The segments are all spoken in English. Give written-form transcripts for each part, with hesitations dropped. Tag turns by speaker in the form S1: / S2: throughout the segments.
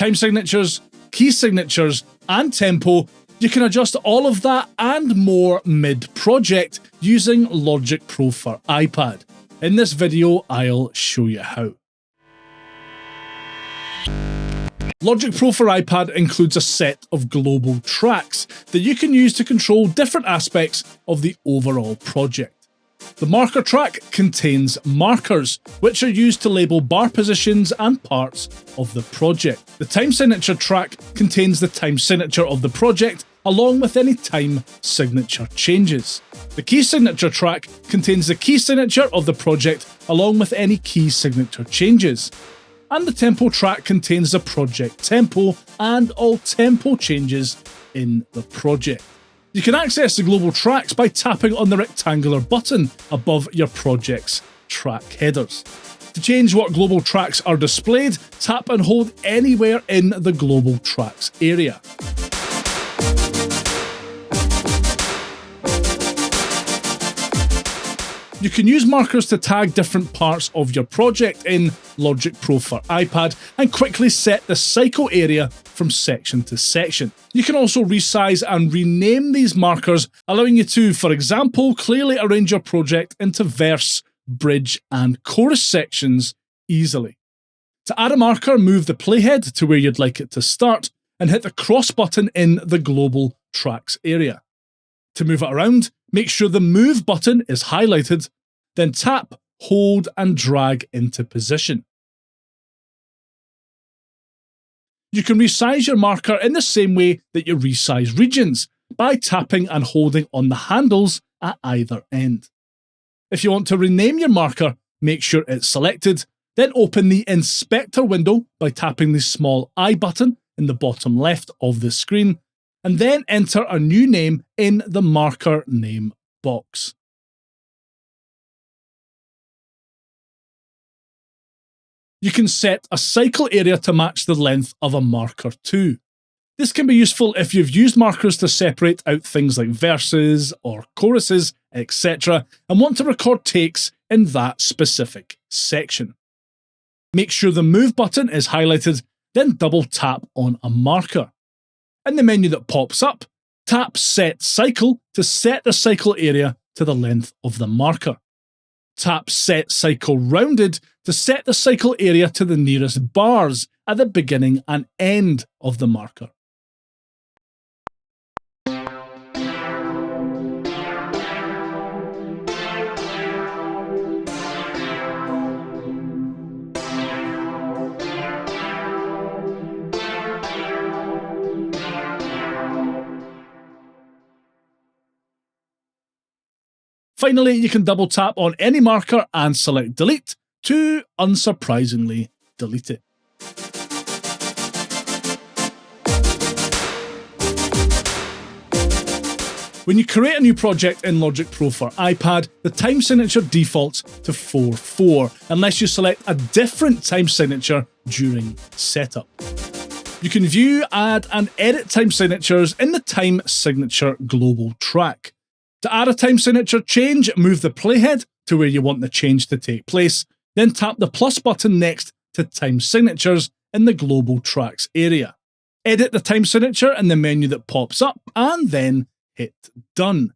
S1: time signatures, key signatures, and tempo, you can adjust all of that and more mid-project using Logic Pro for iPad. In this video, I'll show you how. Logic Pro for iPad includes a set of global tracks that you can use to control different aspects of the overall project. The marker track contains markers, which are used to label bar positions and parts of the project. The time signature track contains the time signature of the project, along with any time signature changes. The key signature track contains the key signature of the project, along with any key signature changes. And the tempo track contains the project tempo and all tempo changes in the project. You can access the global tracks by tapping on the rectangular button above your project's track headers. To change what global tracks are displayed, tap and hold anywhere in the global tracks area. You can use markers to tag different parts of your project in Logic Pro for iPad and quickly set the cycle area from section to section. You can also resize and rename these markers, allowing you to, for example, clearly arrange your project into verse, bridge, and chorus sections easily. To add a marker, move the playhead to where you'd like it to start and hit the cross button in the global tracks area. To move it around, make sure the move button is highlighted, then tap, hold, and drag into position. You can resize your marker in the same way that you resize regions, by tapping and holding on the handles at either end. If you want to rename your marker, make sure it's selected, then open the Inspector window by tapping the small I button in the bottom left of the screen, and then enter a new name in the marker name box. You can set a cycle area to match the length of a marker too. This can be useful if you've used markers to separate out things like verses or choruses, etc., and want to record takes in that specific section. Make sure the Move button is highlighted, then double tap on a marker. In the menu that pops up, tap Set Cycle to set the cycle area to the length of the marker. Tap Set Cycle Rounded to set the cycle area to the nearest bars at the beginning and end of the marker. Finally, you can double tap on any marker and select Delete to, unsurprisingly, delete it. When you create a new project in Logic Pro for iPad, the time signature defaults to 4:4 unless you select a different time signature during setup. You can view, add, and edit time signatures in the Time Signature global track. To add a time signature change, move the playhead to where you want the change to take place, then tap the plus button next to Time Signatures in the global tracks area. Edit the time signature in the menu that pops up, and then hit Done.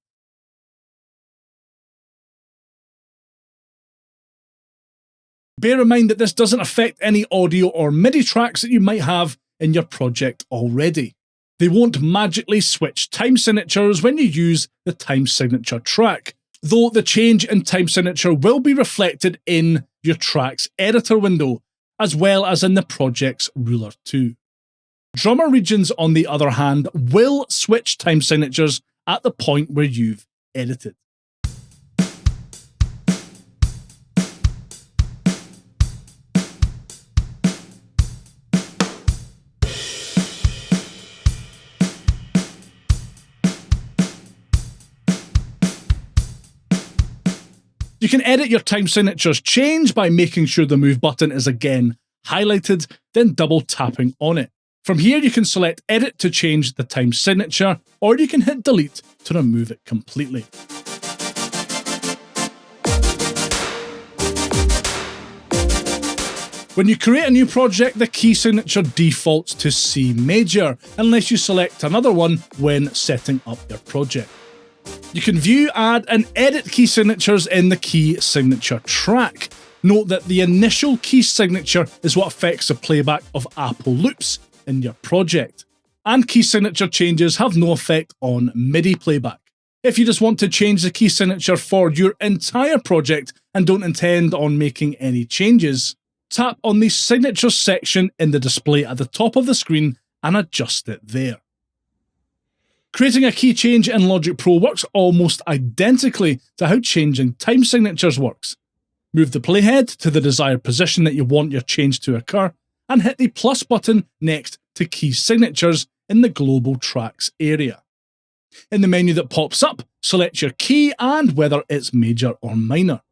S1: Bear in mind that this doesn't affect any audio or MIDI tracks that you might have in your project already. They won't magically switch time signatures when you use the time signature track, though the change in time signature will be reflected in your track's editor window, as well as in the project's ruler too. Drummer regions, on the other hand, will switch time signatures at the point where you've edited. You can edit your time signatures change by making sure the Move button is again highlighted, then double tapping on it. From here, you can select Edit to change the time signature, or you can hit Delete to remove it completely. When you create a new project, the key signature defaults to C major, unless you select another one when setting up your project. You can view, add, and edit key signatures in the key signature track. Note that the initial key signature is what affects the playback of Apple loops in your project, and key signature changes have no effect on MIDI playback. If you just want to change the key signature for your entire project and don't intend on making any changes, tap on the signature section in the display at the top of the screen and adjust it there. Creating a key change in Logic Pro works almost identically to how changing time signatures works. Move the playhead to the desired position that you want your change to occur, and hit the plus button next to key signatures in the global tracks area. In the menu that pops up, select your key and whether it's major or minor.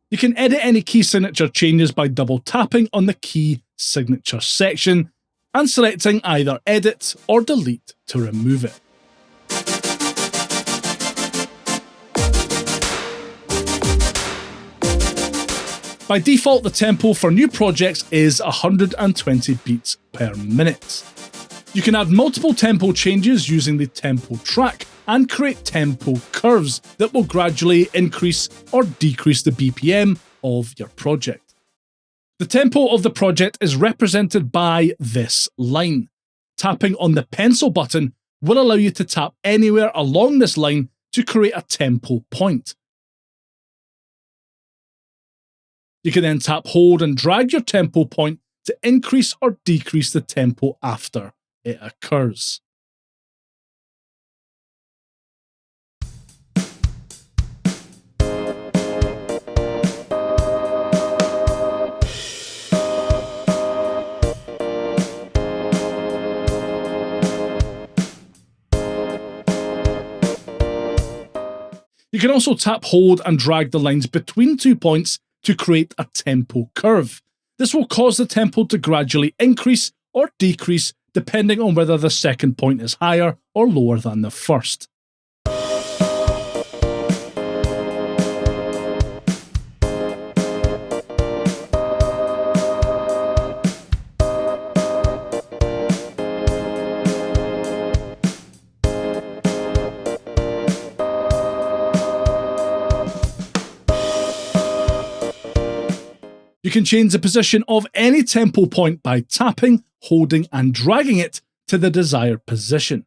S1: You can edit any key signature changes by double tapping on the key signature section and selecting either edit or delete to remove it. By default, the tempo for new projects is 120 beats per minute. You can add multiple tempo changes using the tempo track and create tempo curves that will gradually increase or decrease the BPM of your project. The tempo of the project is represented by this line. Tapping on the pencil button will allow you to tap anywhere along this line to create a tempo point. You can then tap, hold, and drag your tempo point to increase or decrease the tempo after it occurs. You can also tap, hold, and drag the lines between 2 points to create a tempo curve. This will cause the tempo to gradually increase or decrease depending on whether the second point is higher or lower than the first. You can change the position of any tempo point by tapping, holding, and dragging it to the desired position.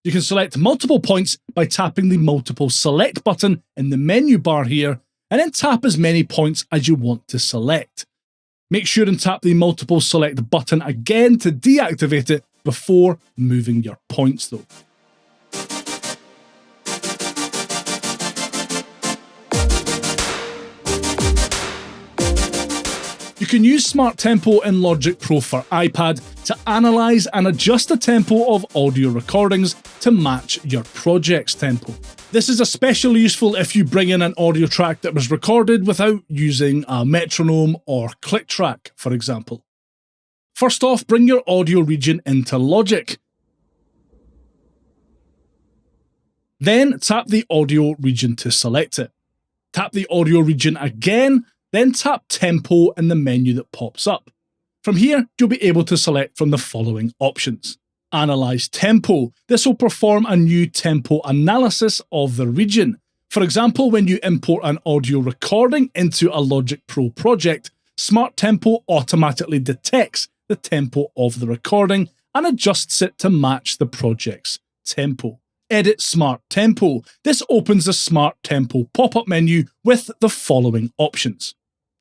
S1: You can select multiple points by tapping the multiple select button in the menu bar here, and then tap as many points as you want to select. Make sure and tap the multiple select button again to deactivate it before moving your points though. You can use Smart Tempo in Logic Pro for iPad to analyze and adjust the tempo of audio recordings to match your project's tempo. This is especially useful if you bring in an audio track that was recorded without using a metronome or click track, for example. First off, bring your audio region into Logic. Then tap the audio region to select it. Tap the audio region again, then tap Tempo in the menu that pops up. From here, you'll be able to select from the following options. Analyze Tempo. This will perform a new tempo analysis of the region. For example, when you import an audio recording into a Logic Pro project, Smart Tempo automatically detects the tempo of the recording and adjusts it to match the project's tempo. Edit Smart Tempo. This opens the Smart Tempo pop-up menu with the following options.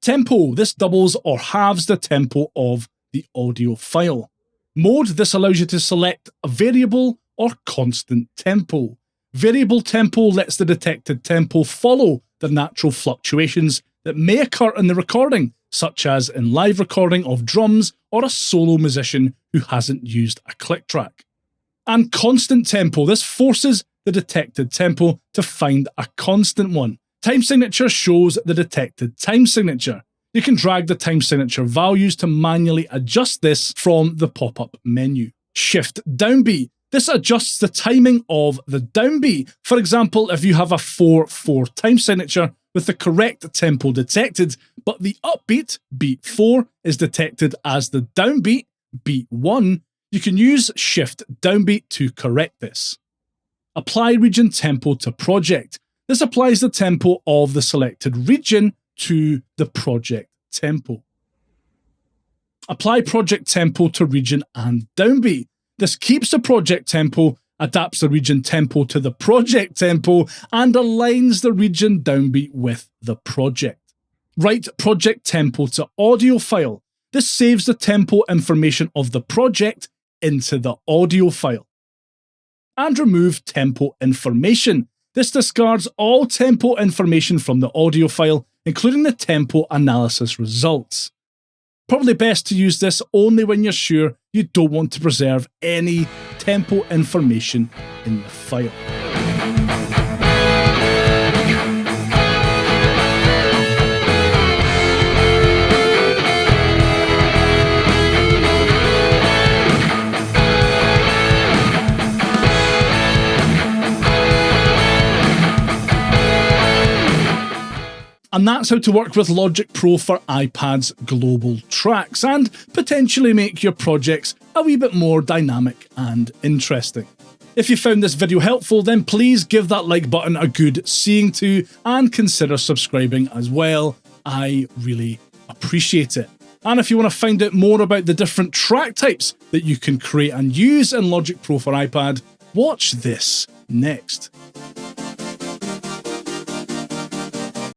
S1: Tempo. This doubles or halves the tempo of the audio file. Mode. This allows you to select a variable or constant tempo. Variable tempo lets the detected tempo follow the natural fluctuations that may occur in the recording, such as in live recording of drums or a solo musician who hasn't used a click track. And constant tempo. This forces the detected tempo to find a constant one. Time signature shows the detected time signature. You can drag the time signature values to manually adjust this from the pop-up menu. Shift downbeat. This adjusts the timing of the downbeat. For example, if you have a 4/4 time signature with the correct tempo detected, but the upbeat, beat 4, is detected as the downbeat, beat 1, you can use Shift Downbeat to correct this. Apply region tempo to project. This applies the tempo of the selected region to the project tempo. Apply project tempo to region and downbeat. This keeps the project tempo, adapts the region tempo to the project tempo, and aligns the region downbeat with the project. Write project tempo to audio file. This saves the tempo information of the project into the audio file. And remove tempo information. This discards all tempo information from the audio file, including the tempo analysis results. Probably best to use this only when you're sure you don't want to preserve any tempo information in the file. And that's how to work with Logic Pro for iPad's global tracks and potentially make your projects a wee bit more dynamic and interesting. If you found this video helpful, then please give that like button a good seeing to and consider subscribing as well. I really appreciate it. And if you want to find out more about the different track types that you can create and use in Logic Pro for iPad, watch this next.